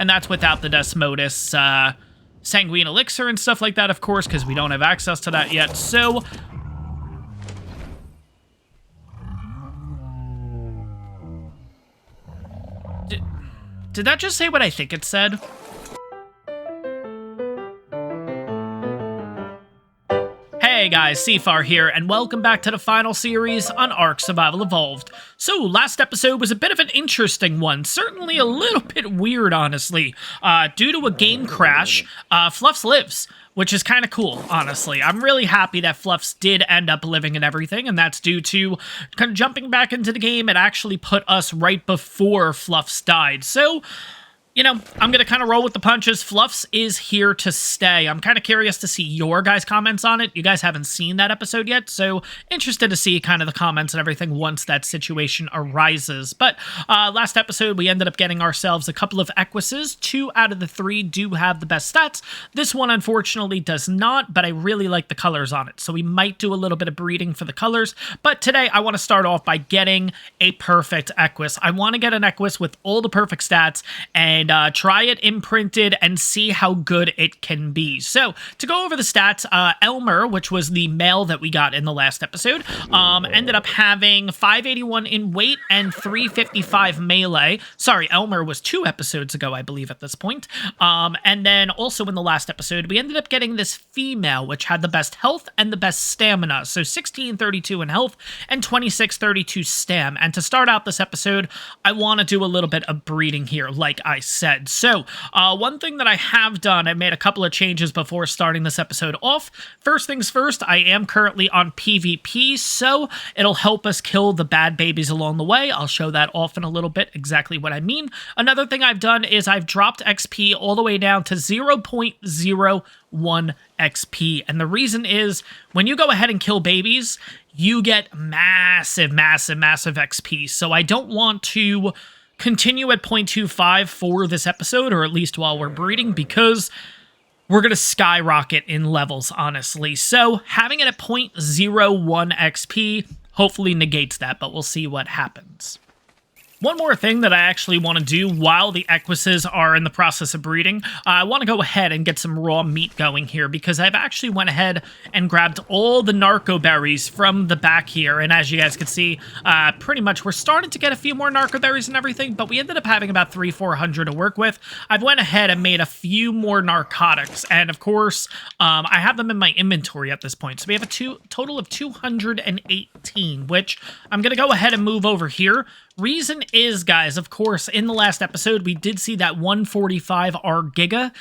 and that's without the Desmodus Sanguine Elixir and stuff like that, of course, because we don't have access to that yet. So did that just say what I think it said? Hey guys, Seafar here, and welcome back to the final series on ARK Survival Evolved. So, last episode was a bit of an interesting one, certainly a little bit weird, honestly. Due to a game crash, Fluffs lives, which is kind of cool, honestly. I'm really happy that Fluffs did end up living and everything, and that's due to kind of jumping back into the game. It actually put us right before Fluffs died, so you know, I'm going to kind of roll with the punches. Fluffs is here to stay. I'm kind of curious to see your guys' comments on it. You guys haven't seen that episode yet, so interested to see kind of the comments and everything once that situation arises. But last episode, we ended up getting ourselves a couple of Equises. 2 out of the 3 do have the best stats. This one, unfortunately, does not, but I really like the colors on it, so we might do a little bit of breeding for the colors. But today, I want to start off by getting a perfect Equus. I want to get an Equus with all the perfect stats, and try it imprinted and see how good it can be. So, to go over the stats, Elmer, which was the male that we got in the last episode, ended up having 581 in weight and 355 melee. Sorry, Elmer was 2 episodes ago, I believe, at this point. And then also in the last episode, we ended up getting this female, which had the best health and the best stamina. So 1632 in health and 2632 stam. And to start out this episode, I want to do a little bit of breeding here, like I said. So, one thing that I have done, I made a couple of changes before starting this episode off. First things first, I am currently on PvP, so it'll help us kill the bad babies along the way. I'll show that off in a little bit, exactly what I mean. Another thing I've done is I've dropped XP all the way down to 0.01 XP, and the reason is, when you go ahead and kill babies, you get massive XP, so I don't want to continue at 0.25 for this episode, or at least while we're breeding, because we're going to skyrocket in levels, honestly. So having it at 0.01 XP hopefully negates that, but we'll see what happens. One more thing that I actually want to do while the Equises are in the process of breeding, I want to go ahead and get some raw meat going here, because I've actually went ahead and grabbed all the narco berries from the back here, and as you guys can see, pretty much we're starting to get a few more narco berries and everything, but we ended up having about 300-400 to work with. I've went ahead and made a few more narcotics, and of course, I have them in my inventory at this point, so we have a total of 218, which I'm going to go ahead and move over here. Reason is, guys, of course, in the last episode, we did see that 145 ARK Giga.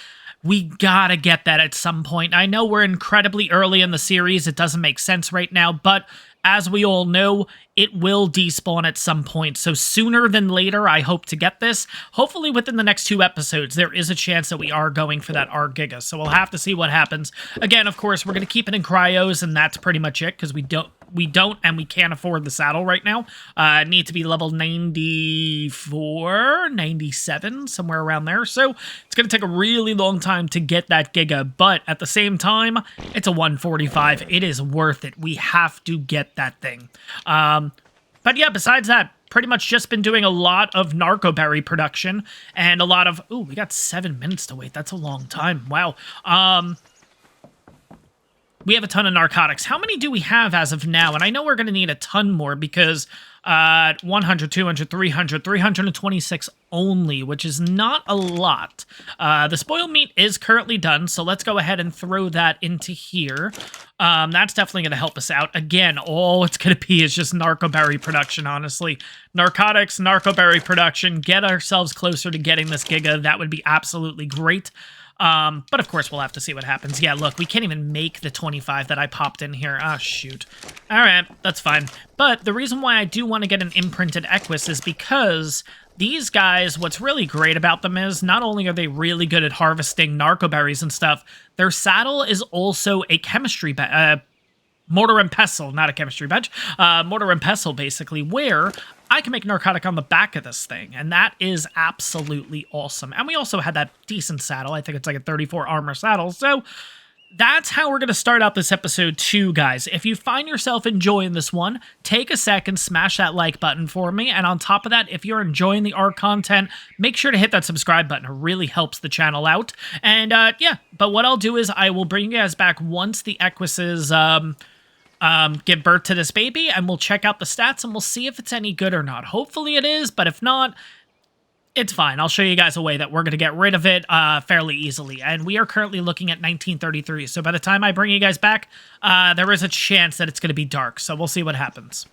We gotta get that at some point. I know we're incredibly early in the series. It doesn't make sense right now, but as we all know, it will despawn at some point. So sooner than later, I hope to get this. Hopefully within the next 2 episodes, there is a chance that we are going for that ARK Giga. So we'll have to see what happens. Again, of course, we're going to keep it in cryos, and that's pretty much it, because we don't and we can't afford the saddle right now. Need to be level 94, 97, somewhere around there. So it's going to take a really long time to get that Giga, but at the same time, it's a 145. It is worth it. We have to get that thing. But yeah, besides that, pretty much just been doing a lot of narco berry production and a lot of... Ooh, we got 7 minutes to wait. That's a long time. Wow. We have a ton of narcotics. How many do we have as of now? And I know we're going to need a ton more, because 100, 200, 300, 326 only, which is not a lot. The spoiled meat is currently done, so let's go ahead and throw that into here. That's definitely going to help us out. Again, all it's going to be is just narco berry production, honestly. Narcotics, narco berry production, get ourselves closer to getting this Giga. That would be absolutely great. But of course, we'll have to see what happens. Yeah, look, we can't even make the 25 that I popped in here. Ah, shoot. All right, that's fine. But the reason why I do want to get an imprinted Equus is because these guys, what's really great about them is not only are they really good at harvesting narco berries and stuff, their saddle is also a chemistry mortar and pestle, not a chemistry bench, mortar and pestle, basically, where I can make narcotic on the back of this thing, and that is absolutely awesome. And we also had that decent saddle. I think it's like a 34 armor saddle, so that's how we're going to start out this episode too, guys. If you find yourself enjoying this one, take a second, smash that like button for me. And on top of that, if you're enjoying the ARK content, make sure to hit that subscribe button. It really helps the channel out. And yeah, but what I'll do is I will bring you guys back once the Equises give birth to this baby, and we'll check out the stats and we'll see if it's any good or not. Hopefully it is, but if not, it's fine. I'll show you guys a way that we're going to get rid of it fairly easily. And we are currently looking at 1933. So by the time I bring you guys back, there is a chance that it's going to be dark. So we'll see what happens.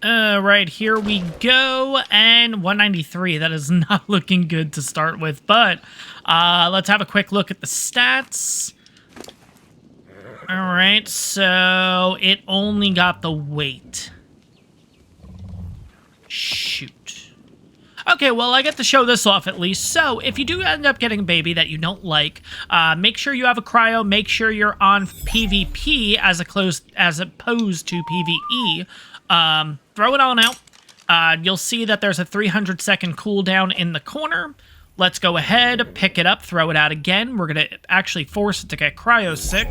Right, here we go. And 193. That is not looking good to start with. But let's have a quick look at the stats. All right, so it only got the weight. Shoot. Okay, well, I get to show this off at least. So, if you do end up getting a baby that you don't like, make sure you have a cryo. Make sure you're on PvP as opposed to PvE. Throw it on out. You'll see that there's a 300-second cooldown in the corner. Let's go ahead, pick it up, throw it out again. We're going to actually force it to get cryo sick.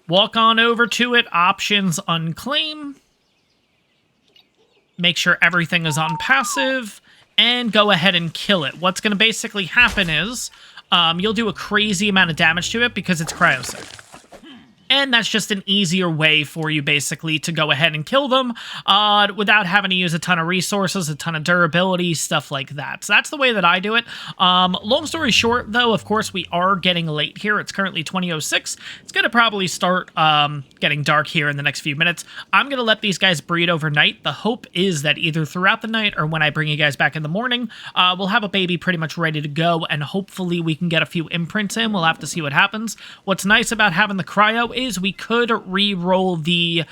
Walk on over to it. Options unclaim. Make sure everything is on passive, and go ahead and kill it. What's going to basically happen is you'll do a crazy amount of damage to it because it's cryosick. And that's just an easier way for you, basically, to go ahead and kill them without having to use a ton of resources, a ton of durability, stuff like that. So that's the way that I do it. Long story short, though, of course, we are getting late here. It's currently 20:06. It's going to probably start getting dark here in the next few minutes. I'm going to let these guys breed overnight. The hope is that either throughout the night or when I bring you guys back in the morning, we'll have a baby pretty much ready to go, and hopefully we can get a few imprints in. We'll have to see what happens. What's nice about having the cryo is we could re-roll the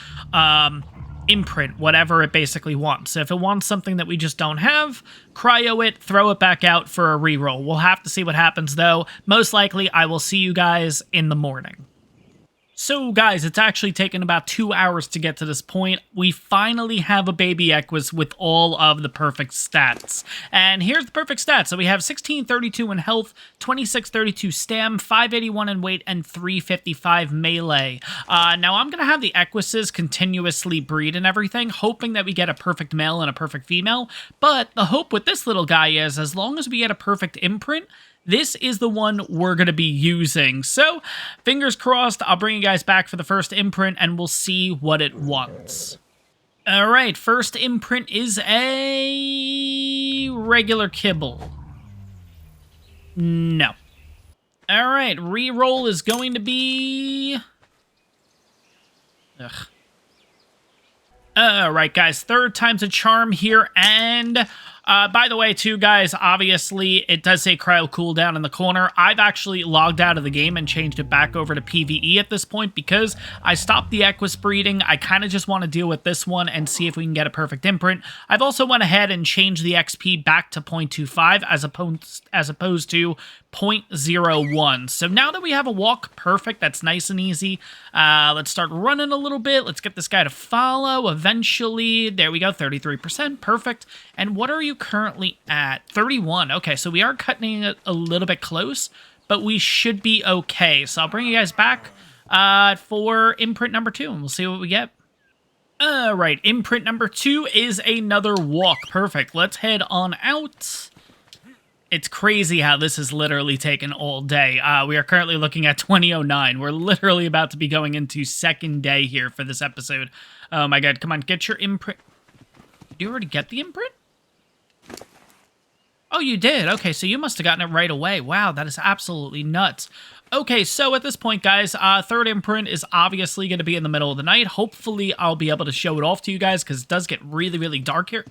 imprint, whatever it basically wants. So if it wants something that we just don't have, cryo it, throw it back out for a re-roll. We'll have to see what happens, though. Most likely, I will see you guys in the morning. So, guys, it's actually taken about 2 hours to get to this point. We finally have a baby Equus with all of the perfect stats. And here's the perfect stats. So we have 1632 in health, 2632 stam, 581 in weight, and 355 melee. Now, I'm going to have the Equises continuously breed and everything, hoping that we get a perfect male and a perfect female. But the hope with this little guy is, as long as we get a perfect imprint, this is the one we're going to be using. So, fingers crossed, I'll bring you guys back for the first imprint, and we'll see what it wants. Alright, first imprint is a regular kibble. No. Alright, reroll is going to be... Ugh. Alright, guys, third time's a charm here, and... by the way, too, guys, obviously, it does say cryo cooldown in the corner. I've actually logged out of the game and changed it back over to PvE at this point because I stopped the Equus breeding. I kind of just want to deal with this one and see if we can get a perfect imprint. I've also went ahead and changed the XP back to 0.25 as opposed to 0.01. So now that we have a walk perfect, that's nice and easy. Let's start running a little bit. Let's get this guy to follow eventually. There we go, 33%, perfect. And what are you currently at? 31. Okay, so we are cutting it a little bit close, but we should be okay. So I'll bring you guys back for imprint number 2, and we'll see what we get. Alright, imprint number 2 is another walk. Perfect. Let's head on out. It's crazy how this has literally taken all day. We are currently looking at 20:09. We're literally about to be going into second day here for this episode. Oh my god, come on, get your imprint. Did you already get the imprint? Oh, you did? Okay, so you must have gotten it right away. Wow, that is absolutely nuts. Okay, so at this point, guys, third imprint is obviously going to be in the middle of the night. Hopefully, I'll be able to show it off to you guys, because it does get really, really dark here.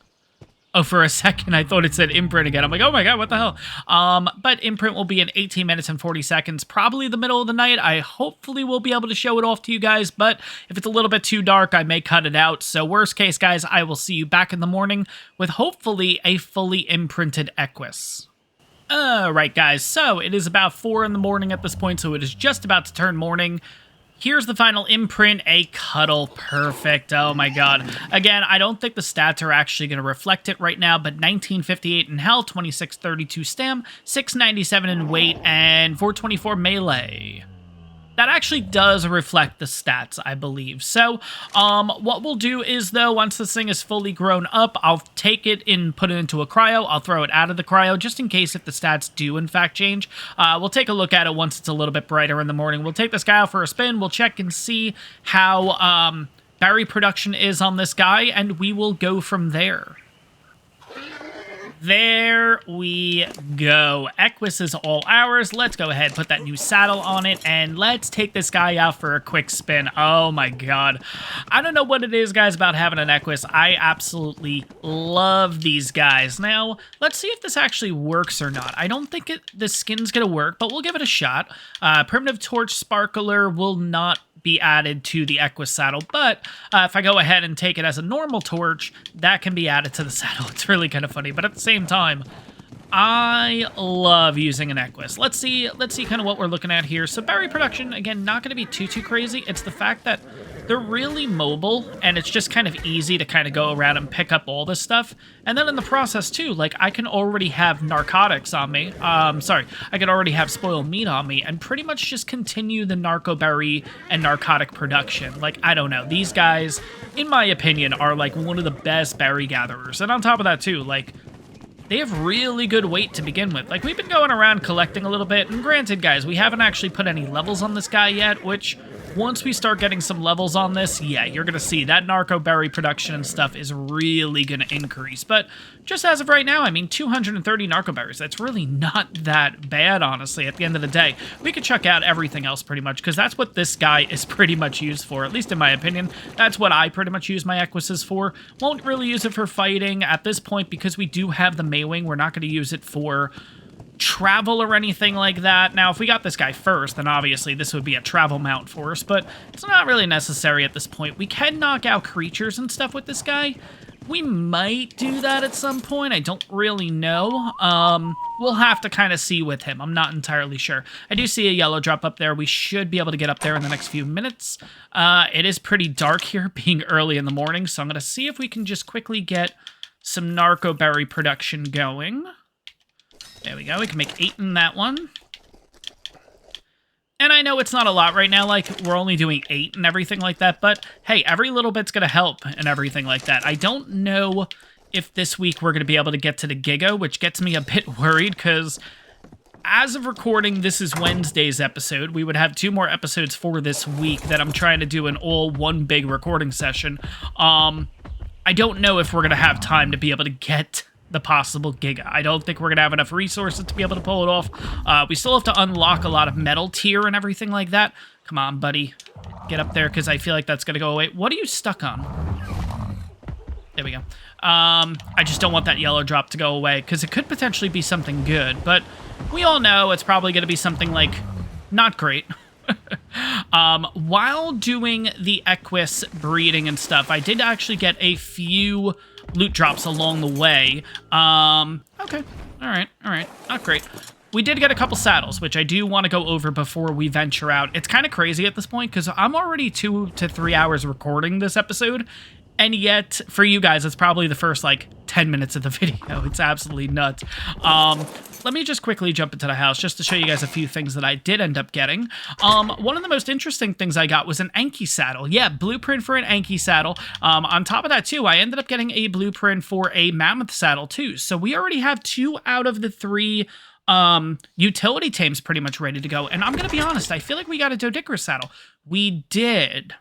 Oh, for a second, I thought it said imprint again. I'm like, oh my god, what the hell? But imprint will be in 18 minutes and 40 seconds, probably the middle of the night. I hopefully will be able to show it off to you guys, but if it's a little bit too dark, I may cut it out. So worst case, guys, I will see you back in the morning with hopefully a fully imprinted Equus. Alright, guys, so it is about 4 in the morning at this point, so it is just about to turn morning. Here's the final imprint, a cuddle. Perfect. Oh my god. Again, I don't think the stats are actually going to reflect it right now, but 1958 in health, 2632 stam, 697 in weight, and 424 melee. That actually does reflect the stats, I believe. So, what we'll do is, though, once this thing is fully grown up, I'll take it and put it into a cryo. I'll throw it out of the cryo, just in case if the stats do, in fact, change. We'll take a look at it once it's a little bit brighter in the morning. We'll take this guy out for a spin. We'll check and see how berry production is on this guy, and we will go from there. There we go. Equus is all ours. Let's go ahead, put that new saddle on it, and let's take this guy out for a quick spin. Oh my god. I don't know what it is, guys, about having an Equus. I absolutely love these guys. Now, let's see if this actually works or not. I don't think the skin's gonna work, but we'll give it a shot. Primitive Torch Sparkler will not be added to the Equus saddle, but if I go ahead and take it as a normal torch, that can be added to the saddle. It's really kind of funny, but at the same time, I love using an Equus. Let's see kind of what we're looking at here. So berry production, again, not going to be too crazy. It's the fact that they're really mobile, and it's just kind of easy to kind of go around and pick up all this stuff. And then in the process, too, like, I can already have narcotics on me. I can already have spoiled meat on me, and pretty much just continue the narco berry and narcotic production. Like, I don't know. These guys, in my opinion, are, like, one of the best berry gatherers. And on top of that, too, like, they have really good weight to begin with. Like, we've been going around collecting a little bit, and granted, guys, we haven't actually put any levels on this guy yet, which, once we start getting some levels on this, yeah, you're gonna see that narco berry production and stuff is really gonna increase. But just as of right now, I mean, 230 narco berries, that's really not that bad, honestly, at the end of the day. We could chuck out everything else pretty much, because that's what this guy is pretty much used for, at least in my opinion. That's what I pretty much use my Equises for. Won't really use it for fighting at this point, because we do have the Maywing. We're not gonna use it for travel or anything like that. Now, if we got this guy first, then obviously this would be a travel mount for us, but it's not really necessary at this point. We can knock out creatures and stuff with this guy. We might do that at some point. I don't really know. We'll have to kind of see with him. I'm not entirely sure. I do see a yellow drop up there. We should be able to get up there in the next few minutes. It is pretty dark here, being early in the morning, so I'm going to see if we can just quickly get some narco berry production going. There we go. We can make 8 in that one. And I know it's not a lot right now, like, we're only doing 8 and everything like that, but hey, every little bit's gonna help and everything like that. I don't know if this week we're gonna be able to get to the Giga, which gets me a bit worried, because as of recording, this is Wednesday's episode. We would have 2 more episodes for this week that I'm trying to do in all one big recording session. I don't know if we're gonna have time to be able to get the possible Giga. I don't think we're gonna have enough resources to be able to pull it off. We still have to unlock a lot of metal tier and everything like that. Come on, buddy. Get up there, because I feel like that's gonna go away. What are you stuck on? There we go. I just don't want that yellow drop to go away, because it could potentially be something good, but we all know it's probably gonna be something, like, not great. While doing the Equus breeding and stuff, I did actually get a few loot drops along the way. Okay. All right. Not great. We did get a couple saddles, which I do want to go over before we venture out. It's kind of crazy at this point, because I'm already 2 to 3 hours recording this episode, and yet, for you guys, it's probably the first, like, 10 minutes of the video. It's absolutely nuts. Let me just quickly jump into the house just to show you guys a few things that I did end up getting. One of the most interesting things I got was an Anki saddle. Yeah, blueprint for an Anki saddle. On top of that, too, I ended up getting a blueprint for a mammoth saddle, too. So we already have 2 out of the 3 utility tames pretty much ready to go. And I'm going to be honest, I feel like we got a Doedicurus saddle. We did.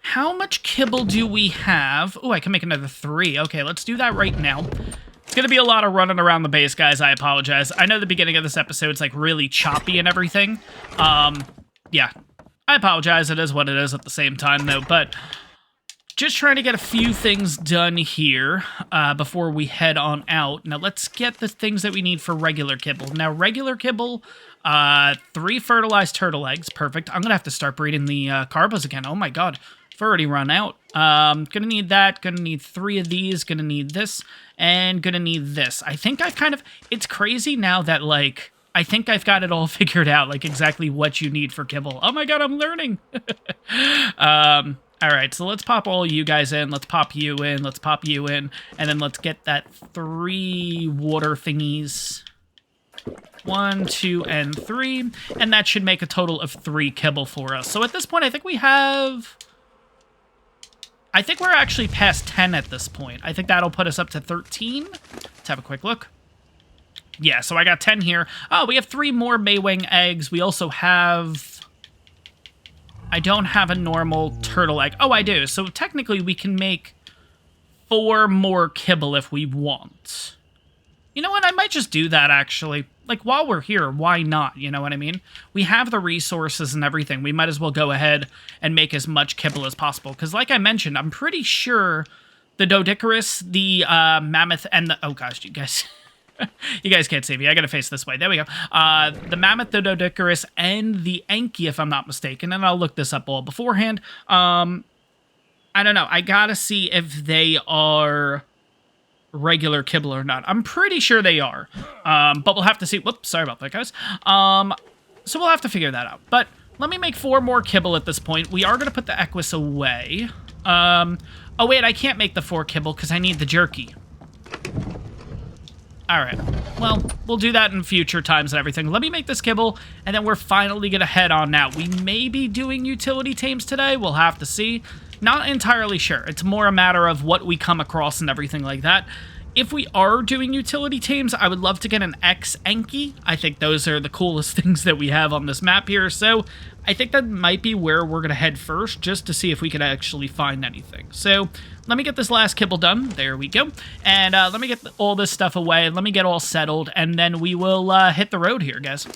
How much kibble do we have? Oh, I can make another 3. Okay, let's do that right now. It's going to be a lot of running around the base, guys. I apologize. I know the beginning of this episode is, like, really choppy and everything. Yeah. I apologize. It is what it is at the same time, though. But just trying to get a few things done here before we head on out. Now, let's get the things that we need for regular kibble. Now, regular kibble, 3 fertilized turtle eggs. Perfect. I'm going to have to start breeding the carbos again. Oh, my God. I've already run out. Gonna need that, gonna need 3 of these, gonna need this, and gonna need this. I think I've kind of... It's crazy now that, like, I think I've got it all figured out, like exactly what you need for kibble. Oh my god, I'm learning. All right, so let's pop all you guys in. Let's pop you in. Let's pop you in. And then let's get that 3 water thingies. 1, 2, and 3. And that should make a total of 3 kibble for us. So at this point, I think we have... I think we're actually past 10 at this point. I think that'll put us up to 13. Let's have a quick look. Yeah, so I got 10 here. Oh, we have 3 more Maywing eggs. We also have... I don't have a normal turtle egg. Oh, I do. So technically we can make 4 more kibble if we want. You know what? I might just do that, actually. Like, while we're here, why not? You know what I mean? We have the resources and everything. We might as well go ahead and make as much kibble as possible. Because like I mentioned, I'm pretty sure the Doedicurus, the mammoth, and the... Oh, gosh, you guys... You guys can't see me. I gotta face this way. There we go. The mammoth, the Doedicurus, and the Enki, if I'm not mistaken. And I'll look this up all beforehand. I don't know. I gotta see if they are regular kibble or not. I'm pretty sure they are. But we'll have to see. Whoops, sorry about that, guys. So we'll have to figure that out. But let me make 4 more kibble at this point. We are gonna put the Equus away. Oh, wait, I can't make the 4 kibble because I need the jerky. All right, well, we'll do that in future times and everything. Let me make this kibble, and then we're finally going to head on out. We may be doing utility tames today. We'll have to see. Not entirely sure. It's more a matter of what we come across and everything like that. If we are doing utility tames, I would love to get an Enki. I think those are the coolest things that we have on this map here. So I think that might be where we're going to head first, just to see if we can actually find anything. So let me get this last kibble done. There we go. And let me get all this stuff away. Let me get all settled, and then we will hit the road here, guys.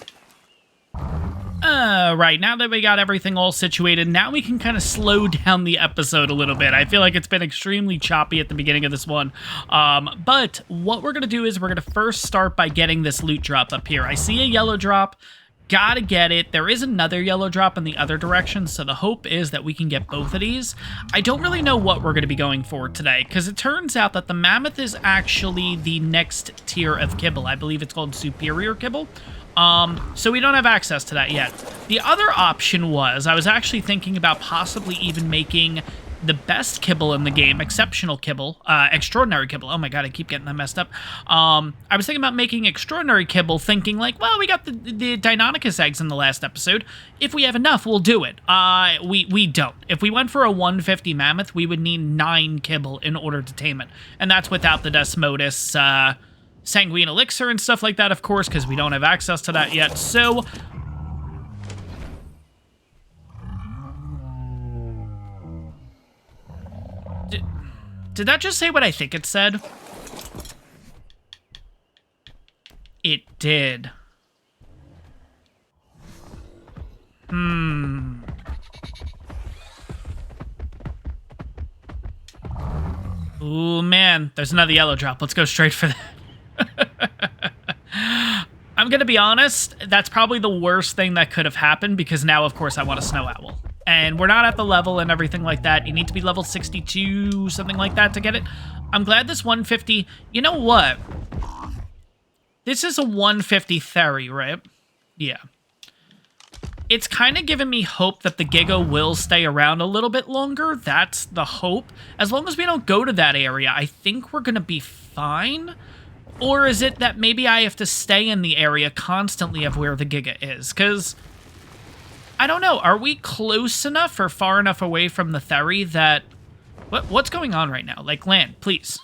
Right, now that we got everything all situated, now we can kind of slow down the episode a little bit. I feel like it's been extremely choppy at the beginning of this one. But what we're going to do is we're going to first start by getting this loot drop up here. I see a yellow drop. Gotta get it. There is another yellow drop in the other direction, so the hope is that we can get both of these. I don't really know what we're going to be going for today, because it turns out that the mammoth is actually the next tier of kibble. I believe it's called superior kibble. So we don't have access to that yet. The other option was, I was actually thinking about possibly even making the best kibble in the game, exceptional kibble, extraordinary kibble. Oh my god, I keep getting that messed up. I was thinking about making extraordinary kibble, thinking like, well, we got the Deinonychus eggs in the last episode. If we have enough, we'll do it. We don't. If we went for a 150 mammoth, we would need 9 kibble in order to tame it. And that's without the Desmodus, Sanguine Elixir and stuff like that, of course, because we don't have access to that yet. So did that just say what I think it said? It did. Ooh, man, there's another yellow drop. Let's go straight for that. I'm gonna be honest, that's probably the worst thing that could have happened, because now, of course, I want a snow owl. And we're not at the level and everything like that. You need to be level 62, something like that, to get it. I'm glad this 150... You know what? This is a 150 Theri, right? Yeah. It's kind of giving me hope that the Giga will stay around a little bit longer. That's the hope. As long as we don't go to that area, I think we're going to be fine. Or is it that maybe I have to stay in the area constantly of where the Giga is? Because, I don't know, are we close enough or far enough away from the Theri that... What's going on right now? Like, land, please.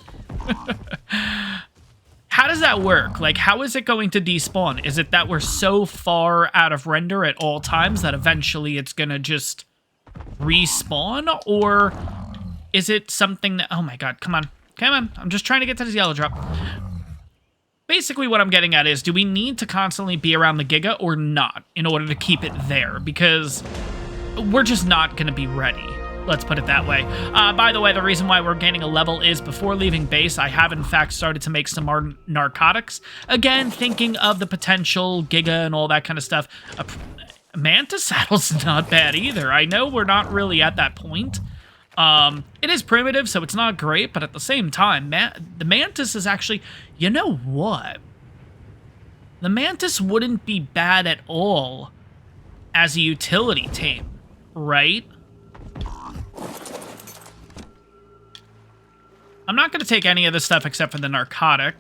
How does that work? Like, how is it going to despawn? Is it that we're so far out of render at all times that eventually it's gonna just respawn? Or is it something that... Oh my god, come on. Come on. I'm just trying to get to this yellow drop. Basically, what I'm getting at is, do we need to constantly be around the Giga or not in order to keep it there? Because we're just not going to be ready. Let's put it that way. By the way, the reason why we're gaining a level is before leaving base, I have in fact started to make some more narcotics. Again, thinking of the potential Giga and all that kind of stuff. A Mantis saddle's not bad either. I know we're not really at that point. It is primitive, so it's not great, but at the same time, the Mantis is actually... You know what? The mantis wouldn't be bad at all as a utility tame, right? I'm not going to take any of this stuff except for the narcotic.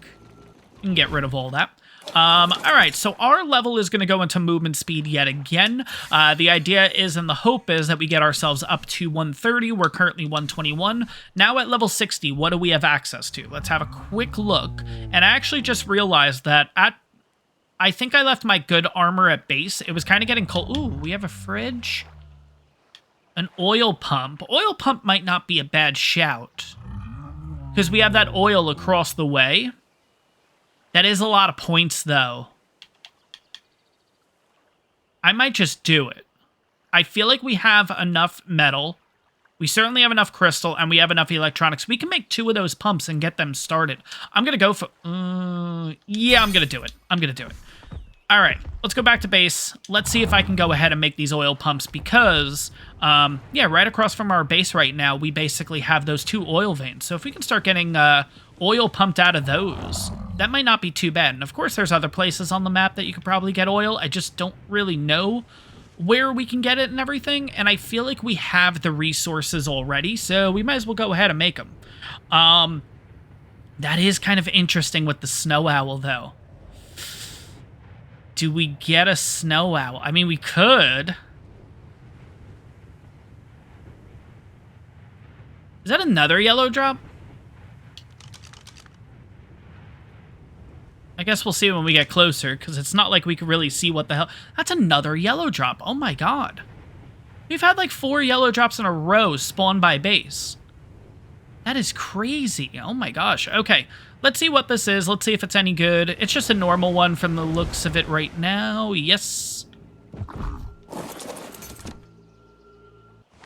You can get rid of all that. All right, so our level is going to go into movement speed yet again. The idea is, and the hope is, that we get ourselves up to 130. We're currently 121. Now at level 60, what do we have access to? Let's have a quick look. And I actually just realized that I think I left my good armor at base. It was kind of getting cold. Ooh, we have a fridge. An oil pump. Oil pump might not be a bad shout, because we have that oil across the way. That is a lot of points, though. I might just do it. I feel like we have enough metal. We certainly have enough crystal, and we have enough electronics. We can make 2 of those pumps and get them started. I'm going to go for... yeah, I'm going to do it. I'm going to do it. All right, let's go back to base. Let's see if I can go ahead and make these oil pumps because, yeah, right across from our base right now, we basically have those 2 oil veins. So if we can start getting oil pumped out of those, that might not be too bad. And of course, there's other places on the map that you could probably get oil. I just don't really know where we can get it and everything. And I feel like we have the resources already, so we might as well go ahead and make them. That is kind of interesting with the snow owl, though. Do we get a snow owl? I mean, we could. Is that another yellow drop? I guess we'll see when we get closer, because it's not like we can really see what the hell... That's another yellow drop. Oh my god. We've had like 4 yellow drops in a row spawn by base. That is crazy. Oh my gosh. Okay, let's see what this is. Let's see if it's any good. It's just a normal one from the looks of it right now. Yes.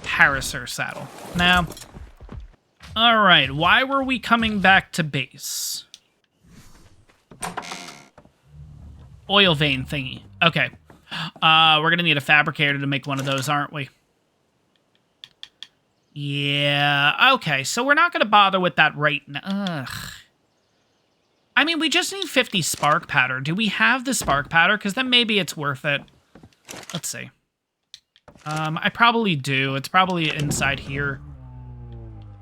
Harasser saddle. Now, all right, why were we coming back to base? Oil vein thingy. Okay. We're going to need a fabricator to make one of those, aren't we? Yeah, okay, so we're not going to bother with that right now. Ugh. I mean, we just need 50 spark powder. Do we have the spark powder? Because then maybe it's worth it. Let's see. I probably do. It's probably inside here.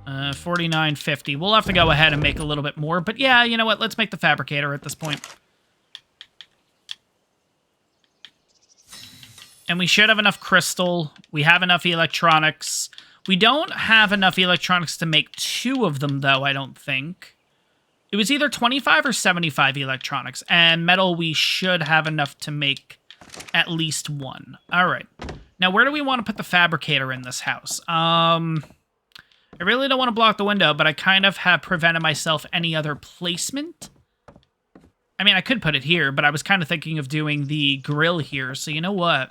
49.50. We'll have to go ahead and make a little bit more. But yeah, you know what? Let's make the fabricator at this point. And we should have enough crystal. We have enough electronics. We don't have enough electronics to make 2 of them, though, I don't think. It was either 25 or 75 electronics. And metal, we should have enough to make at least 1. All right. Now, where do we want to put the fabricator in this house? I really don't want to block the window, but I kind of have prevented myself any other placement. I mean, I could put it here, but I was kind of thinking of doing the grill here. So you know what?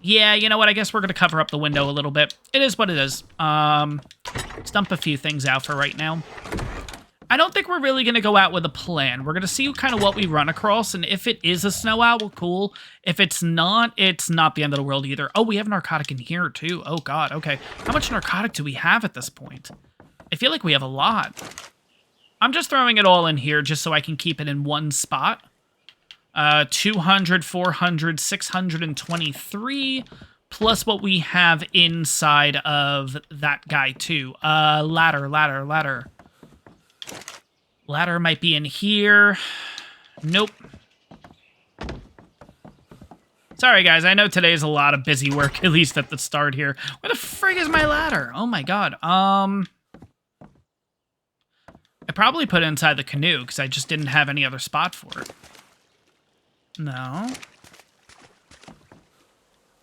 Yeah, you know what? I guess we're going to cover up the window a little bit. It is what it is. Let's dump a few things out for right now. I don't think we're really going to go out with a plan. We're going to see kind of what we run across, and if it is a snow owl, cool. If it's not the end of the world either. Oh, we have narcotic in here, too. Oh, God, okay. How much narcotic do we have at this point? I feel like we have a lot. I'm just throwing it all in here just so I can keep it in one spot. 200, 400, 623, plus what we have inside of that guy, too. Ladder. Ladder might be in here. Nope. Sorry, guys. I know today's a lot of busy work, at least at the start here. Where the frig is my ladder? Oh, my God. I probably put it inside the canoe, because I just didn't have any other spot for it. No.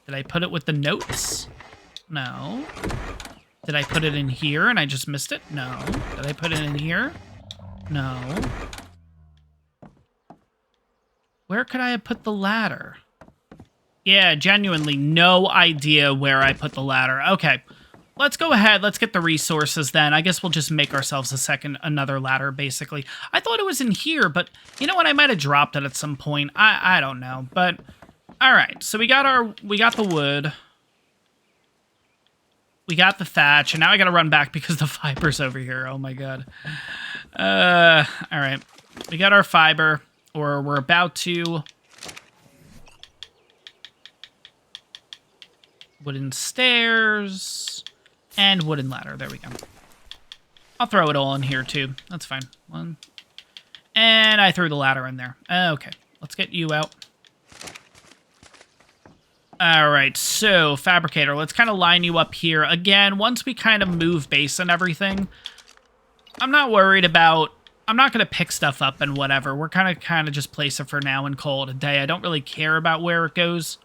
Did I put it with the notes? No. Did I put it in here and I just missed it? No. Did I put it in here? No. Where could I have put the ladder? Yeah, genuinely no idea where I put the ladder. Okay. Let's go ahead. Let's get the resources then. I guess we'll just make ourselves another ladder, basically. I thought it was in here, but you know what? I might have dropped it at some point. I don't know, but all right. So we got the wood. We got the thatch, and now I got to run back because the fiber's over here. Oh my God. All right. We got our fiber. Or we're about to. Wooden stairs. And wooden ladder. There we go. I'll throw it all in here, too. That's fine. One. And I threw the ladder in there. Okay. Let's get you out. Alright, so, Fabricator, let's kind of line you up here. Again, once we kind of move base and everything, I'm not worried about... I'm not going to pick stuff up and whatever. We're kind of just place it for now and call it a day. I don't really care about where it goes.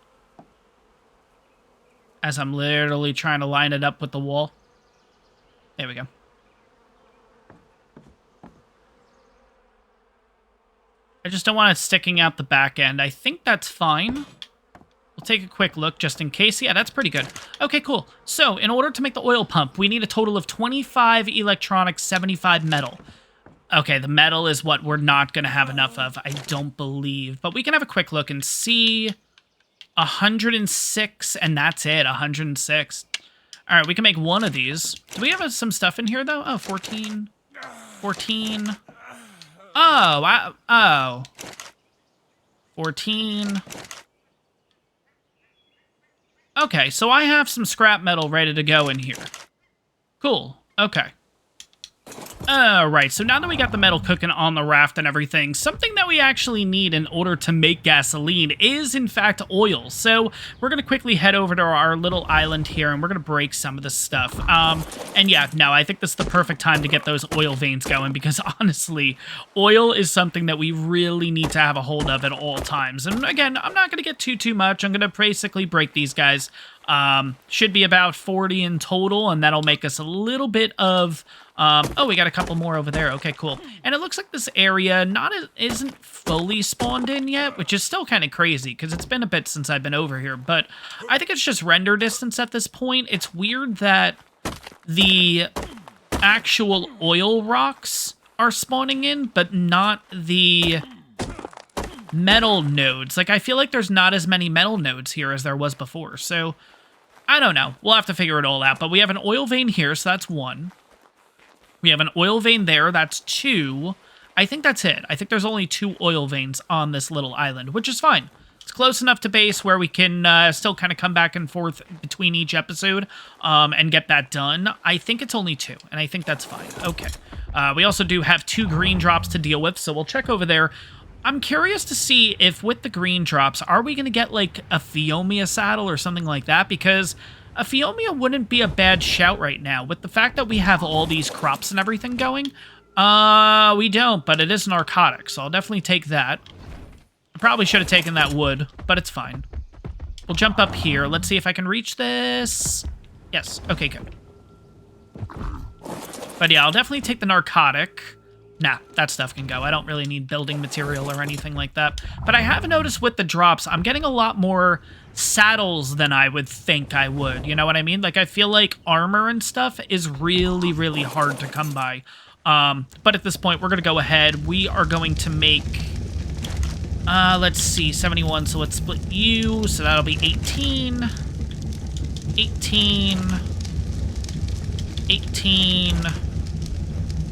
As I'm literally trying to line it up with the wall. There we go. I just don't want it sticking out the back end. I think that's fine. We'll take a quick look just in case. Yeah, that's pretty good. Okay, cool. So, in order to make the oil pump, we need a total of 25 electronics, 75 metal. Okay, the metal is what we're not going to have enough of, I don't believe. But we can have a quick look and see. 106, and that's it, 106. All right, we can make one of these. Do we have some stuff in here, though? Oh, 14. 14. Oh. 14. Okay, so I have some scrap metal ready to go in here. Cool. Okay. Alright, so now that we got the metal cooking on the raft and everything, something that we actually need in order to make gasoline is, in fact, oil. So we're going to quickly head over to our little island here, and we're going to break some of this stuff. And yeah, no, I think this is the perfect time to get those oil veins going, because honestly, oil is something that we really need to have a hold of at all times. And again, I'm not going to get too much. I'm going to basically break these guys. Should be about 40 in total, and that'll make us a little bit of... oh, we got a couple more over there. Okay, cool. And it looks like this area isn't fully spawned in yet, which is still kind of crazy, because it's been a bit since I've been over here. But I think it's just render distance at this point. It's weird that the actual oil rocks are spawning in, but not the metal nodes. Like, I feel like there's not as many metal nodes here as there was before. So, I don't know. We'll have to figure it all out. But we have an oil vein here, so that's 1. We have an oil vein there, that's 2. I think that's it. I think there's only 2 oil veins on this little island, which is fine. It's close enough to base where we can still kind of come back and forth between each episode and get that done. I think it's only 2, and I think that's fine. Okay. We also do have 2 green drops to deal with, so we'll check over there. I'm curious to see if with the green drops, are we going to get like a Phiomia saddle or something like that? Because a Phiomia wouldn't be a bad shout right now. With the fact that we have all these crops and everything going, we don't, but it is narcotic, so I'll definitely take that. I probably should have taken that wood, but it's fine. We'll jump up here. Let's see if I can reach this. Yes, okay, good. But yeah, I'll definitely take the narcotic. Nah, that stuff can go. I don't really need building material or anything like that. But I have noticed with the drops, I'm getting a lot more saddles than I would think I would. You know what I mean? Like, I feel like armor and stuff is really, really hard to come by. But at this point, we're going to go ahead. We are going to make... let's see, 71. So let's split you. So that'll be 18. 18. 18.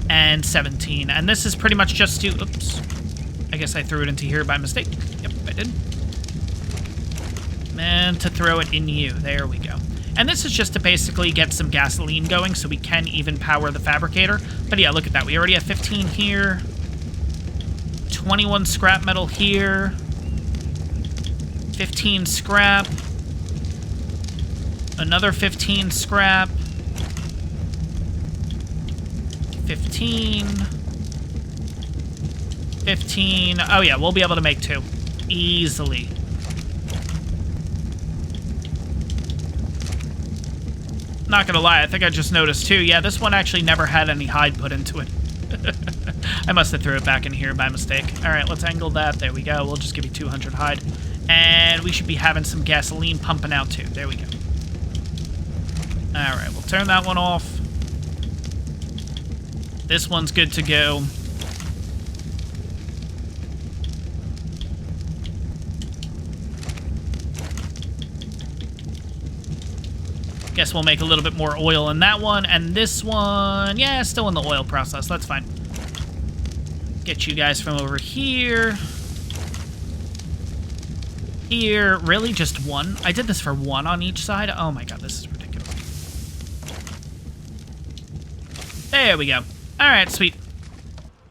And 17. And this is pretty much just to... Oops. I guess I threw it into here by mistake. Yep, I did. And to throw it in you. There we go. And this is just to basically get some gasoline going so we can even power the Fabricator. But yeah, look at that. We already have 15 here. 21 scrap metal here. 15 scrap. Another 15 scrap. 15. 15. Oh yeah, we'll be able to make 2. Easily. Not gonna lie, I think I just noticed too. Yeah, this one actually never had any hide put into it. I must have threw it back in here by mistake. Alright, let's angle that. There we go. We'll just give you 200 hide. And we should be having some gasoline pumping out too. There we go. Alright, we'll turn that one off. This one's good to go. Guess we'll make a little bit more oil in that one. And this one, yeah, still in the oil process. That's fine. Get you guys from over here. Here, really just one? I did this for one on each side? Oh my god, this is ridiculous. There we go. Alright, sweet.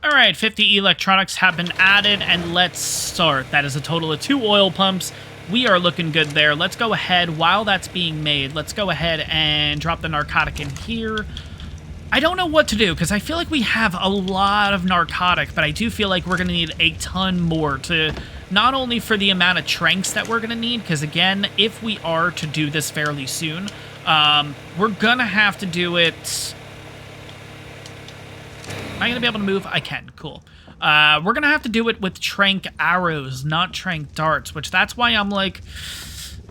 Alright, 50 electronics have been added, and let's start. That is a total of 2 oil pumps. We are looking good there. Let's go ahead, while that's being made, let's go ahead and drop the narcotic in here. I don't know what to do, because I feel like we have a lot of narcotic, but I do feel like we're going to need a ton more to, not only for the amount of tranks that we're going to need, because again, if we are to do this fairly soon, we're going to have to do it... Am I going to be able to move? I can. Cool. We're going to have to do it with trank arrows, not trank darts, which that's why I'm like,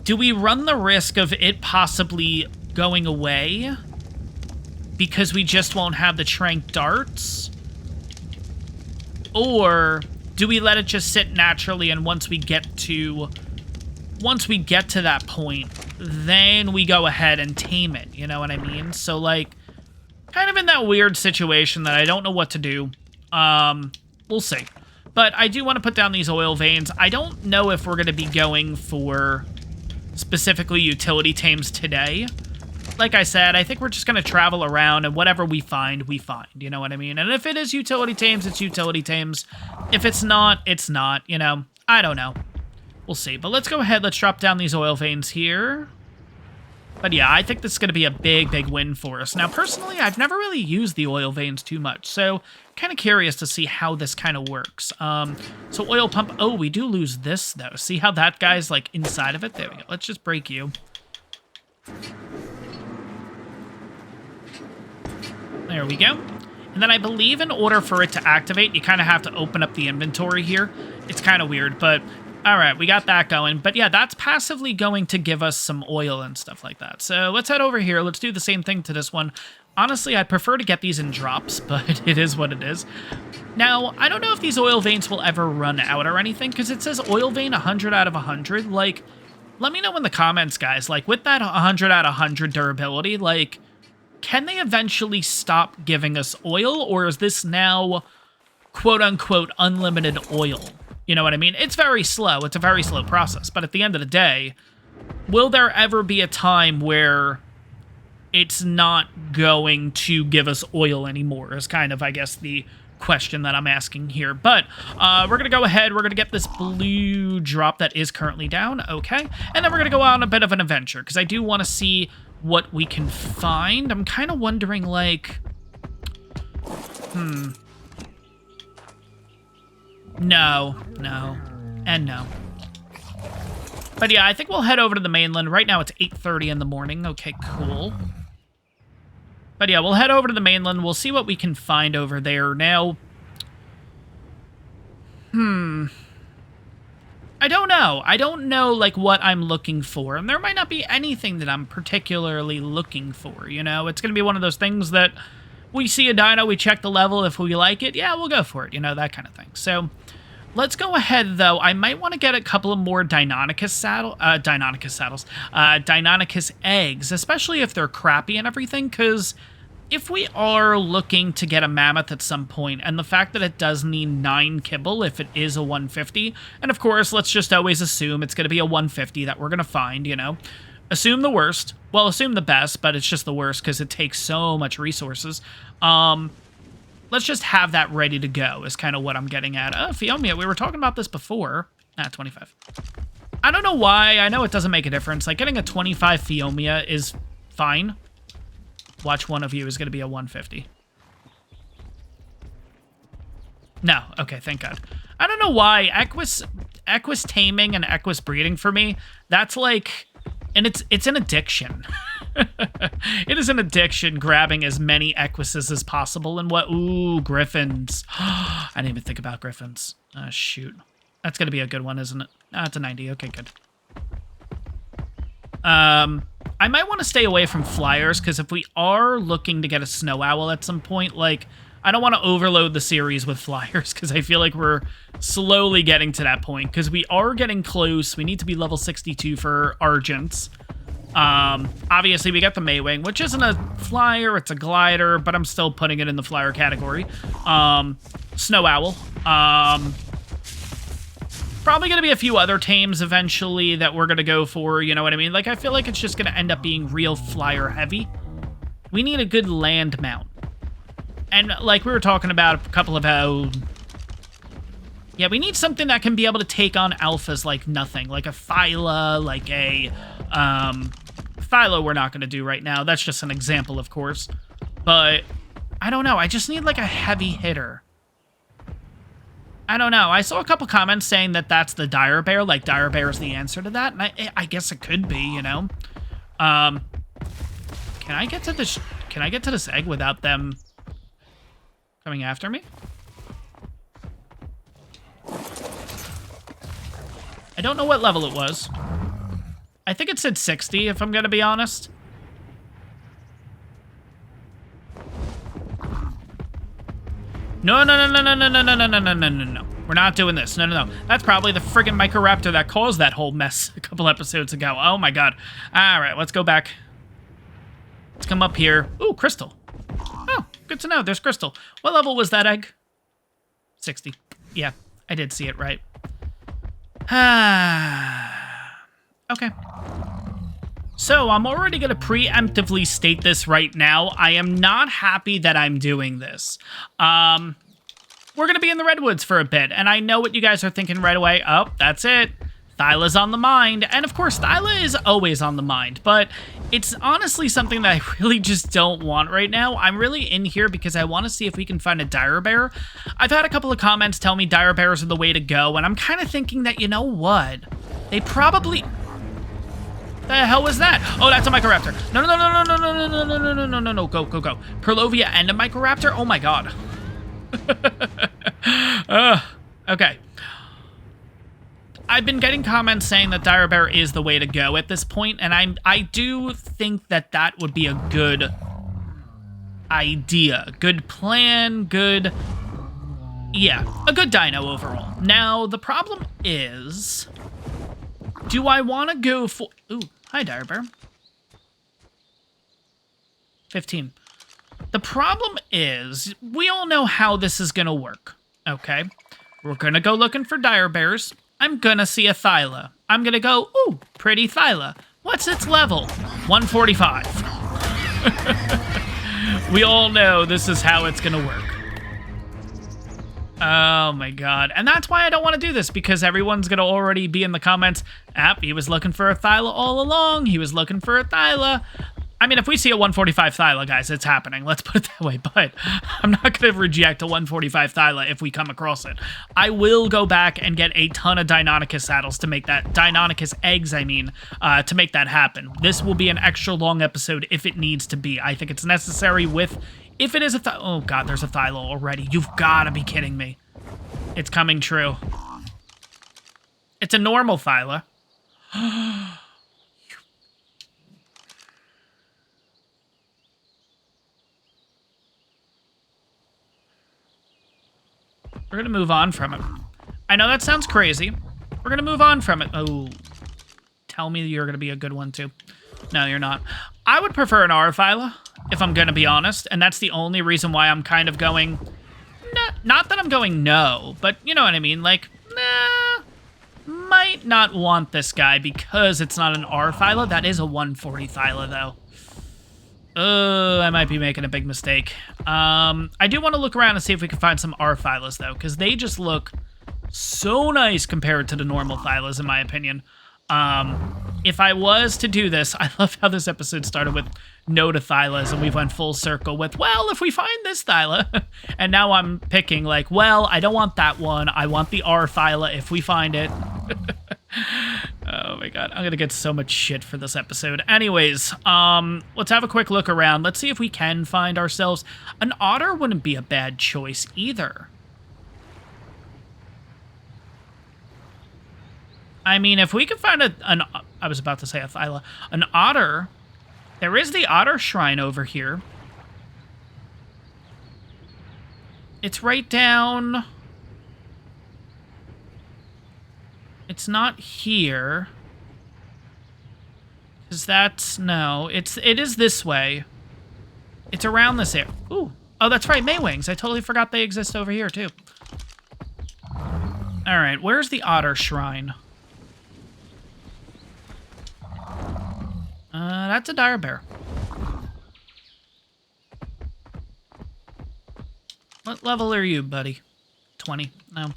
do we run the risk of it possibly going away because we just won't have the trank darts? Or do we let it just sit naturally, and once we get to that point, then we go ahead and tame it, you know what I mean? So like, kind of in that weird situation that I don't know what to do. We'll see. But I do want to put down these oil veins. I don't know if we're going to be going for specifically utility tames today. Like I said, I think we're just going to travel around, and whatever we find, you know what I mean? And if it is utility tames, it's utility tames. If it's not, it's not, you know? I don't know. We'll see. But let's go ahead. Let's drop down these oil veins here. But yeah, I think this is going to be a big, big win for us. Now, personally, I've never really used the oil veins too much, so kind of curious to see how this kind of works. So oil pump. Oh, we do lose this, though. See how that guy's, like, inside of it? There we go. Let's just break you. There we go. And then I believe in order for it to activate, you kind of have to open up the inventory here. It's kind of weird, but... All right, we got that going. But yeah, that's passively going to give us some oil and stuff like that. So let's head over here. Let's do the same thing to this one. Honestly, I'd prefer to get these in drops, but it is what it is. Now, I don't know if these oil veins will ever run out or anything, because it says oil vein 100 out of 100. Like, let me know in the comments, guys. Like, with that 100 out of 100 durability, like, can they eventually stop giving us oil, or is this now, quote-unquote, unlimited oil? You know what I mean? It's very slow. It's a very slow process. But at the end of the day, will there ever be a time where it's not going to give us oil anymore is kind of, I guess, the question that I'm asking here. But we're going to go ahead. We're going to get this blue drop that is currently down. Okay. And then we're going to go on a bit of an adventure because I do want to see what we can find. I'm kind of wondering, like... No, and no. But yeah, I think we'll head over to the mainland. Right now it's 8:30 in the morning. Okay, cool. But yeah, we'll head over to the mainland. We'll see what we can find over there. Now, I don't know. I don't know, like, what I'm looking for. And there might not be anything that I'm particularly looking for, you know? It's going to be one of those things that we see a dino, we check the level. If we like it, yeah, we'll go for it, you know, that kind of thing. So... let's go ahead, though. I might want to get a couple of more Deinonychus eggs, especially if they're crappy and everything, because if we are looking to get a mammoth at some point, and the fact that it does need 9 kibble if it is a 150, and of course, let's just always assume it's going to be a 150 that we're going to find, you know. Assume the worst. Well, assume the best, but it's just the worst because it takes so much resources. Let's just have that ready to go is kind of what I'm getting at. Oh, Phiomia, we were talking about this before. 25. I don't know why. I know it doesn't make a difference. Like, getting a 25 Phiomia is fine. Watch, one of you is going to be a 150. No. Okay, thank God. I don't know why. Equus taming and Equus breeding for me, that's like... and it's an addiction. It is an addiction, grabbing as many Equises as possible. And what? Ooh, griffins. I didn't even think about griffins. Shoot. That's going to be a good one, isn't it? It's a 90. Okay, good. I might want to stay away from flyers, because if we are looking to get a snow owl at some point, like, I don't want to overload the series with flyers, because I feel like we're slowly getting to that point, because we are getting close. We need to be level 62 for Argents. Obviously, we got the Maywing, which isn't a flyer, it's a glider, but I'm still putting it in the flyer category. Snow Owl. Probably going to be a few other tames eventually that we're going to go for, you know what I mean? Like, I feel like it's just going to end up being real flyer heavy. We need a good land mount. And like we were talking about a couple of how... Yeah, we need something that can be able to take on alphas like nothing. Like a Thyla, like a... Thyla we're not going to do right now. That's just an example, of course. But, I don't know. I just need like a heavy hitter. I don't know. I saw a couple comments saying that that's the dire bear. Like, dire bear is the answer to that. And I guess it could be, you know? Can I get to this... Can I get to this egg without them... coming after me? I don't know what level it was. I think it said 60, if I'm gonna be honest. No, no, no, no, no, no, no, no, no, no, no, no, no. We're not doing this. No, no, no. That's probably the friggin' Microraptor that caused that whole mess a couple episodes ago. Oh my god. Alright, let's go back. Let's come up here. Ooh, crystal. Oh, good to know. There's crystal. What level was that egg? 60. Yeah, I did see it right. Okay. So, I'm already going to preemptively state this right now. I am not happy that I'm doing this. We're going to be in the Redwoods for a bit, and I know what you guys are thinking right away. Oh, that's it. Thyla's on the mind. And of course, Thyla is always on the mind, but it's honestly something that I really just don't want right now. I'm really in here because I want to see if we can find a dire bear. I've had a couple of comments tell me dire bears are the way to go, and I'm kind of thinking that, you know what? They probably... The hell was that? Oh, that's a Microraptor. No, no, no, no, no, no, no, no, no, no, no, no, no, no, go, go, go. Perlovia and a Microraptor? Oh my god. Okay. I've been getting comments saying that dire bear is the way to go at this point, and I do think that that would be a good idea. Good plan, good... Yeah, a good dino overall. Now, the problem is... Do I want to go for... Ooh, hi, dire bear. 15. The problem is, we all know how this is going to work, okay? We're going to go looking for dire bears. I'm going to see a Thyla. I'm going to go, ooh, pretty Thyla. What's its level? 145. We all know this is how it's going to work. Oh my god. And that's why I don't want to do this, because everyone's going to already be in the comments, he was looking for a Thyla all along. He was looking for a Thyla. I mean, if we see a 145 Thyla, guys, it's happening. Let's put it that way. But I'm not going to reject a 145 Thyla if we come across it. I will go back and get a ton of Deinonychus saddles to make that... Deinonychus eggs, I mean, to make that happen. This will be an extra long episode if it needs to be. I think it's necessary with... If it is a Thyla... Oh, God, there's a Thyla already. You've got to be kidding me. It's coming true. It's a normal Thyla. We're going to move on from it. I know that sounds crazy. We're going to move on from it. Oh, tell me you're going to be a good one, too. No, you're not. I would prefer an R-Thyla, if I'm going to be honest, and that's the only reason why I'm kind of going... Not that I'm going no, but you know what I mean? Like, nah, might not want this guy because it's not an R-Thyla. That is a 140 Thyla, though. I might be making a big mistake. I do want to look around and see if we can find some R-Thylas, though, because they just look so nice compared to the normal Thylas, in my opinion. If I was to do this, I love how this episode started with no to Thylas, and we went full circle with, well, if we find this Thyla, and now I'm picking, like, well, I don't want that one, I want the R-Thyla if we find it. Oh my god, I'm gonna get so much shit for this episode. Anyways, let's have a quick look around. Let's see if we can find ourselves. An otter wouldn't be a bad choice either. I mean, if we could find I was about to say a Thyla. An otter. There is the otter shrine over here. It's right down... It's not here. Because that's... No, it is this way. It's around this area. Ooh. Oh, that's right, Maywings. I totally forgot they exist over here, too. All right, where's the otter shrine? That's a dire bear. What level are you, buddy? 20? No.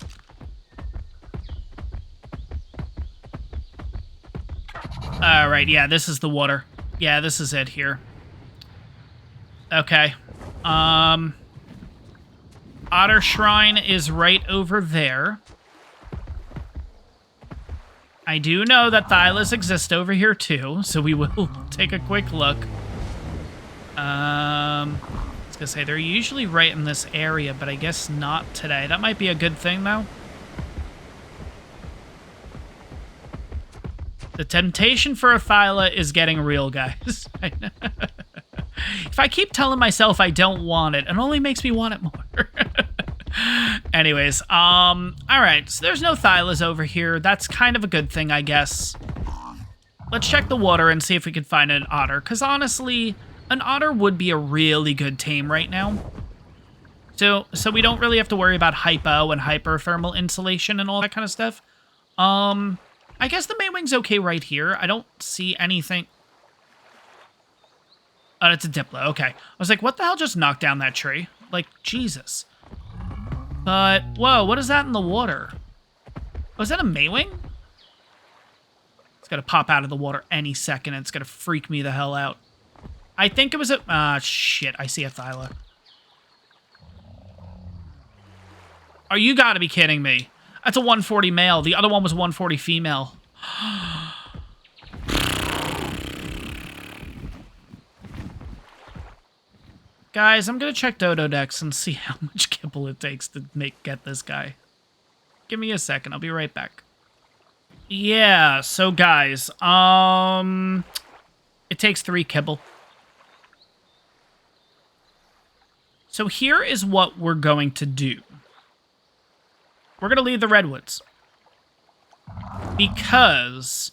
All right, yeah, this is the water. Yeah, this is it here. Okay. Otter Shrine is right over there. I do know that Thylas exist over here too, so we will take a quick look. I was gonna say, they're usually right in this area, but I guess not today. That might be a good thing, though. The temptation for a Thyla is getting real, guys. If I keep telling myself I don't want it, it only makes me want it more. Anyways, all right, so there's no Thylas over here. That's kind of a good thing, I guess. Let's check the water and see if we can find an otter, because honestly, an otter would be a really good tame right now. So we don't really have to worry about hypo and hyperthermal insulation and all that kind of stuff. I guess the main wing's okay right here. I don't see anything. Oh, it's a Diplo. Okay. I was like, what the hell just knocked down that tree? Like, Jesus. But, whoa, what is that in the water? Was that a Maywing? It's gonna pop out of the water any second, and it's gonna freak me the hell out. I think it was a... shit, I see a Thyla. Oh, you gotta be kidding me. That's a 140 male. The other one was 140 female. Guys, I'm gonna check Dodo Dex and see how much kibble it takes to get this guy. Give me a second, I'll be right back. Yeah, so guys, it takes 3 kibble. So here is what we're going to do. We're gonna leave the redwoods. Because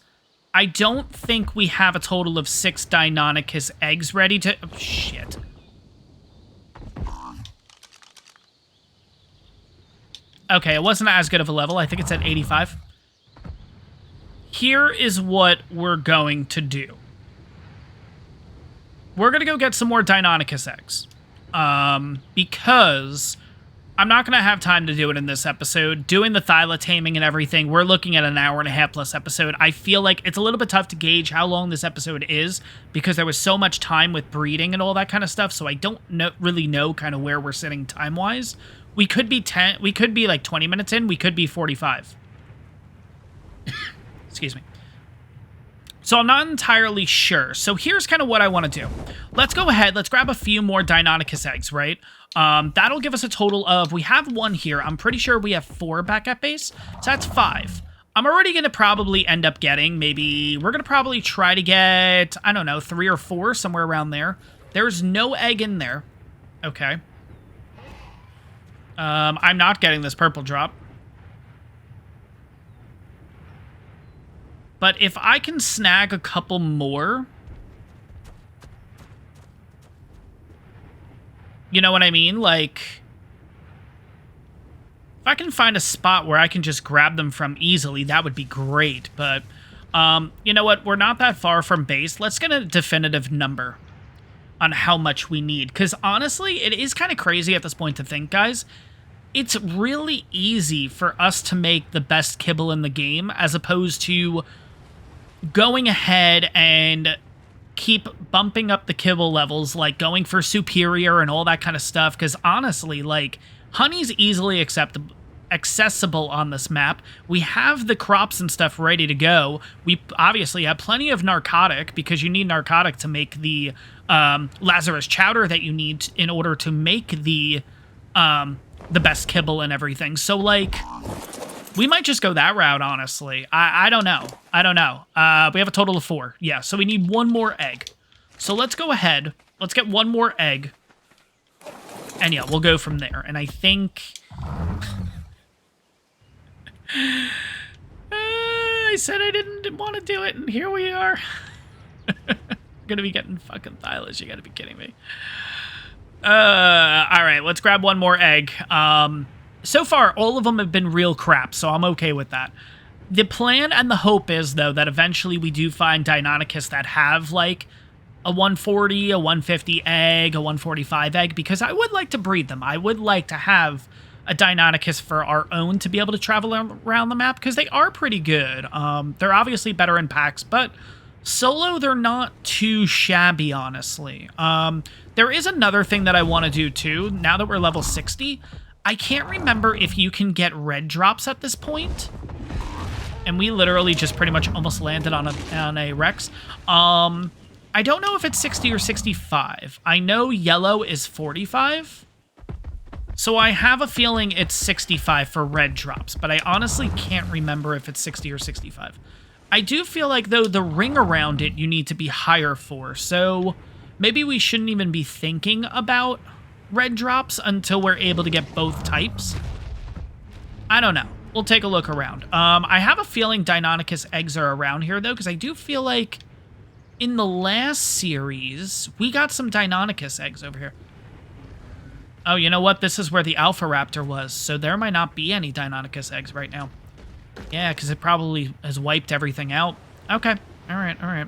I don't think we have a total of 6 Deinonychus eggs ready to... Oh, shit. Okay, it wasn't as good of a level. I think it's at 85. Here is what we're going to do. We're going to go get some more Deinonychus eggs. Because I'm not going to have time to do it in this episode. Doing the Thyla taming and everything, we're looking at an hour and a half plus episode. I feel like it's a little bit tough to gauge how long this episode is because there was so much time with breeding and all that kind of stuff, so I don't really know kind of where we're sitting time-wise. We could be like 20 minutes in, we could be 45. Excuse me. So I'm not entirely sure. So here's kind of what I want to do. Let's go ahead, let's grab a few more Deinonychus eggs, right? That'll give us a total of, we have 1 here. I'm pretty sure we have 4 back at base. So that's 5. I'm already going to probably end up getting maybe, we're going to probably try to get, I don't know, 3 or 4, somewhere around there. There's no egg in there. Okay. I'm not getting this purple drop. But if I can snag a couple more... You know what I mean? Like... If I can find a spot where I can just grab them from easily, that would be great. But, you know what? We're not that far from base. Let's get a definitive number on how much we need. Because honestly, it is kind of crazy at this point to think, guys. It's really easy for us to make the best kibble in the game as opposed to going ahead and keep bumping up the kibble levels, like going for superior and all that kind of stuff. Because honestly, like, honey's easily accessible on this map. We have the crops and stuff ready to go. We obviously have plenty of narcotic because you need narcotic to make the Lazarus chowder that you need in order to make the best kibble and everything. So, like, we might just go that route, honestly. I don't know. I don't know. We have a total of 4. Yeah, so we need 1 more egg. So let's go ahead. Let's get 1 more egg. And yeah, we'll go from there. And I think... I said I didn't want to do it, and here we are. I'm gonna be getting fucking Thylas. You gotta be kidding me. Alright, let's grab 1 more egg. so far, all of them have been real crap, so I'm okay with that. The plan and the hope is, though, that eventually we do find Deinonychus that have, like, a 140, a 150 egg, a 145 egg, because I would like to breed them. I would like to have a Deinonychus for our own to be able to travel around the map, because they are pretty good. They're obviously better in packs, but solo, they're not too shabby, honestly. There is another thing that I want to do, too, now that we're level 60. I can't remember if you can get red drops at this point. And we literally just pretty much almost landed on a Rex. I don't know if it's 60 or 65. I know yellow is 45. So I have a feeling it's 65 for red drops, but I honestly can't remember if it's 60 or 65. I do feel like, though, the ring around it you need to be higher for, so maybe we shouldn't even be thinking about red drops until we're able to get both types. I don't know. We'll take a look around. I have a feeling Deinonychus eggs are around here, though, because I do feel like in the last series, we got some Deinonychus eggs over here. Oh, you know what? This is where the Alpha Raptor was, so there might not be any Deinonychus eggs right now. Yeah, because it probably has wiped everything out. Okay. All right, all right.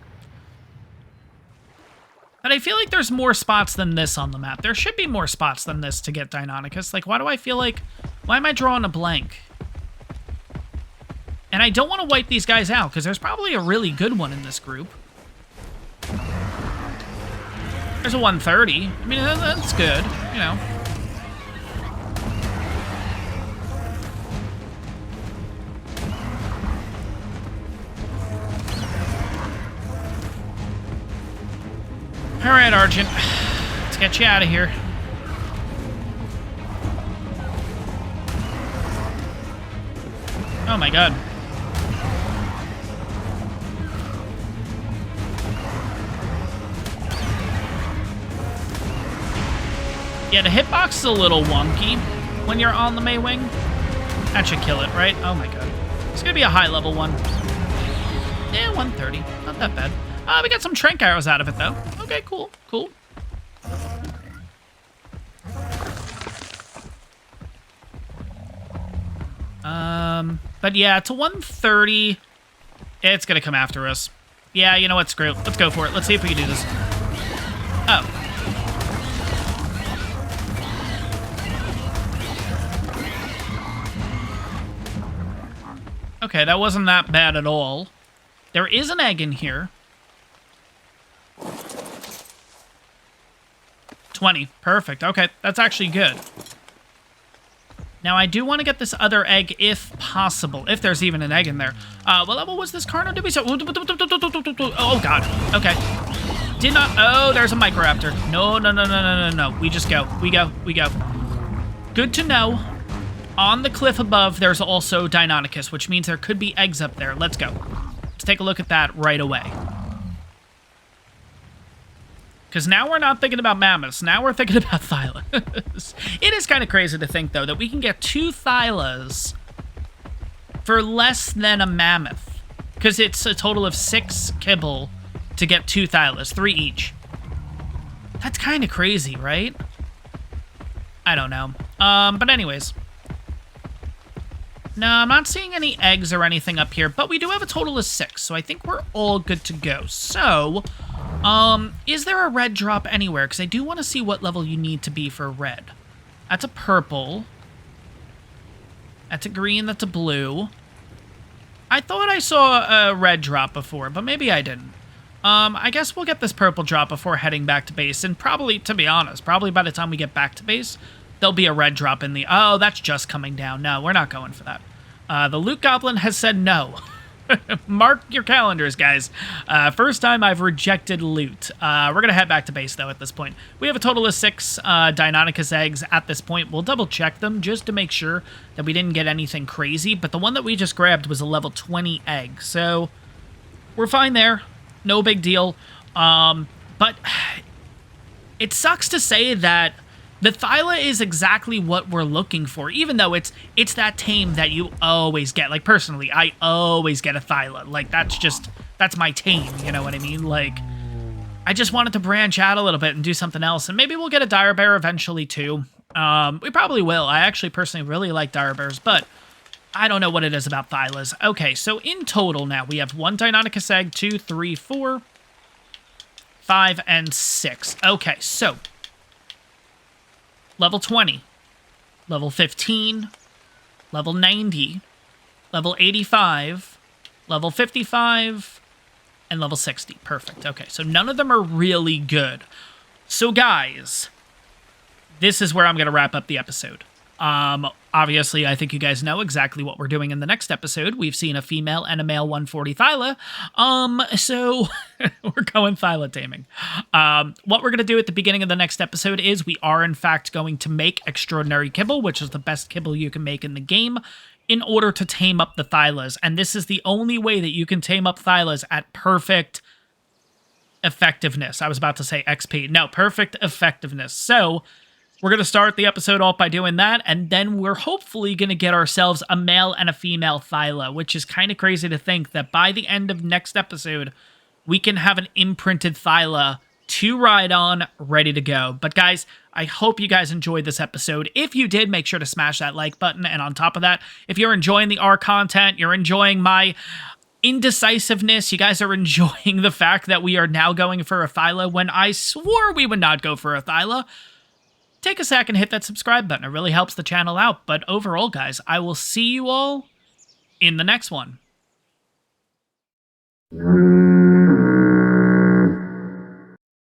But I feel like there's more spots than this on the map. There should be more spots than this to get Deinonychus. Like, why do I feel like... Why am I drawing a blank? And I don't want to wipe these guys out, because there's probably a really good one in this group. There's a 130. I mean, that's good, you know. All right, Argent. Let's get you out of here. Oh my god. Yeah, the hitbox is a little wonky when you're on the May Wing. That should kill it, right? Oh my god. It's gonna be a high level one. Yeah, 130. Not that bad. We got some trank arrows out of it, though. Okay, cool, cool. But yeah, to 130, it's gonna come after us. Yeah, you know what, screw it. Let's go for it. Let's see if we can do this. Oh. Okay, that wasn't that bad at all. There is an egg in here. 20. Perfect. Okay, that's actually good. Now, I do want to get this other egg if possible, if there's even an egg in there. What level was this Carno? Did we say? Oh, God. Okay. Did not... Oh, there's a Microraptor. No, no, no, no, no, no, no. We just go. We go. We go. Good to know. On the cliff above, there's also Deinonychus, which means there could be eggs up there. Let's go. Let's take a look at that right away. Because now we're not thinking about mammoths. Now we're thinking about Thylas. It is kind of crazy to think, though, that we can get 2 Thylas for less than a mammoth. Because it's a total of 6 kibble to get 2 Thylas, 3 each. That's kind of crazy, right? I don't know. But anyways. No, I'm not seeing any eggs or anything up here, but we do have a total of 6, so I think we're all good to go. So... is there a red drop anywhere? Because I do want to see what level you need to be for red. That's a purple. That's a green, that's a blue. I thought I saw a red drop before, but maybe I didn't. I guess we'll get this purple drop before heading back to base, and probably, to be honest, probably by the time we get back to base, there'll be a red drop in the... Oh, that's just coming down. No, we're not going for that. The Loot Goblin has said no. Mark your calendars, guys. First time I've rejected loot. We're going to head back to base, though, at this point. We have a total of 6 Deinonychus eggs at this point. We'll double-check them just to make sure that we didn't get anything crazy. But the one that we just grabbed was a level 20 egg. So we're fine there. No big deal. But it sucks to say that the Thyla is exactly what we're looking for, even though it's that tame that you always get. Like, personally, I always get a Thyla. Like, that's my tame, you know what I mean? Like, I just wanted to branch out a little bit and do something else, and maybe we'll get a Dire Bear eventually, too. We probably will. I actually personally really like dire bears, but I don't know what it is about Thylas. Okay, so in total now, we have 1 Deinonychus egg, 2, 3, 4, 5, and 6. Okay, so level 20, level 15, level 90, level 85, level 55, and level 60. Perfect. Okay, so none of them are really good. So guys, this is where I'm going to wrap up the episode. Obviously, I think you guys know exactly what we're doing in the next episode. We've seen a female and a male 140 Thyla. So we're going Thyla taming. What we're going to do at the beginning of the next episode is we are, in fact, going to make extraordinary kibble, which is the best kibble you can make in the game, in order to tame up the Thylas. And this is the only way that you can tame up Thylas at perfect effectiveness. I was about to say XP. No, perfect effectiveness. So we're going to start the episode off by doing that, and then we're hopefully going to get ourselves a male and a female Thyla, which is kind of crazy to think that by the end of next episode, we can have an imprinted Thyla to ride on, ready to go. But guys, I hope you guys enjoyed this episode. If you did, make sure to smash that like button, and on top of that, if you're enjoying the ARK content, you're enjoying my indecisiveness, you guys are enjoying the fact that we are now going for a Thyla when I swore we would not go for a Thyla, take a sec and hit that subscribe button. It really helps the channel out. But overall, guys, I will see you all in the next one.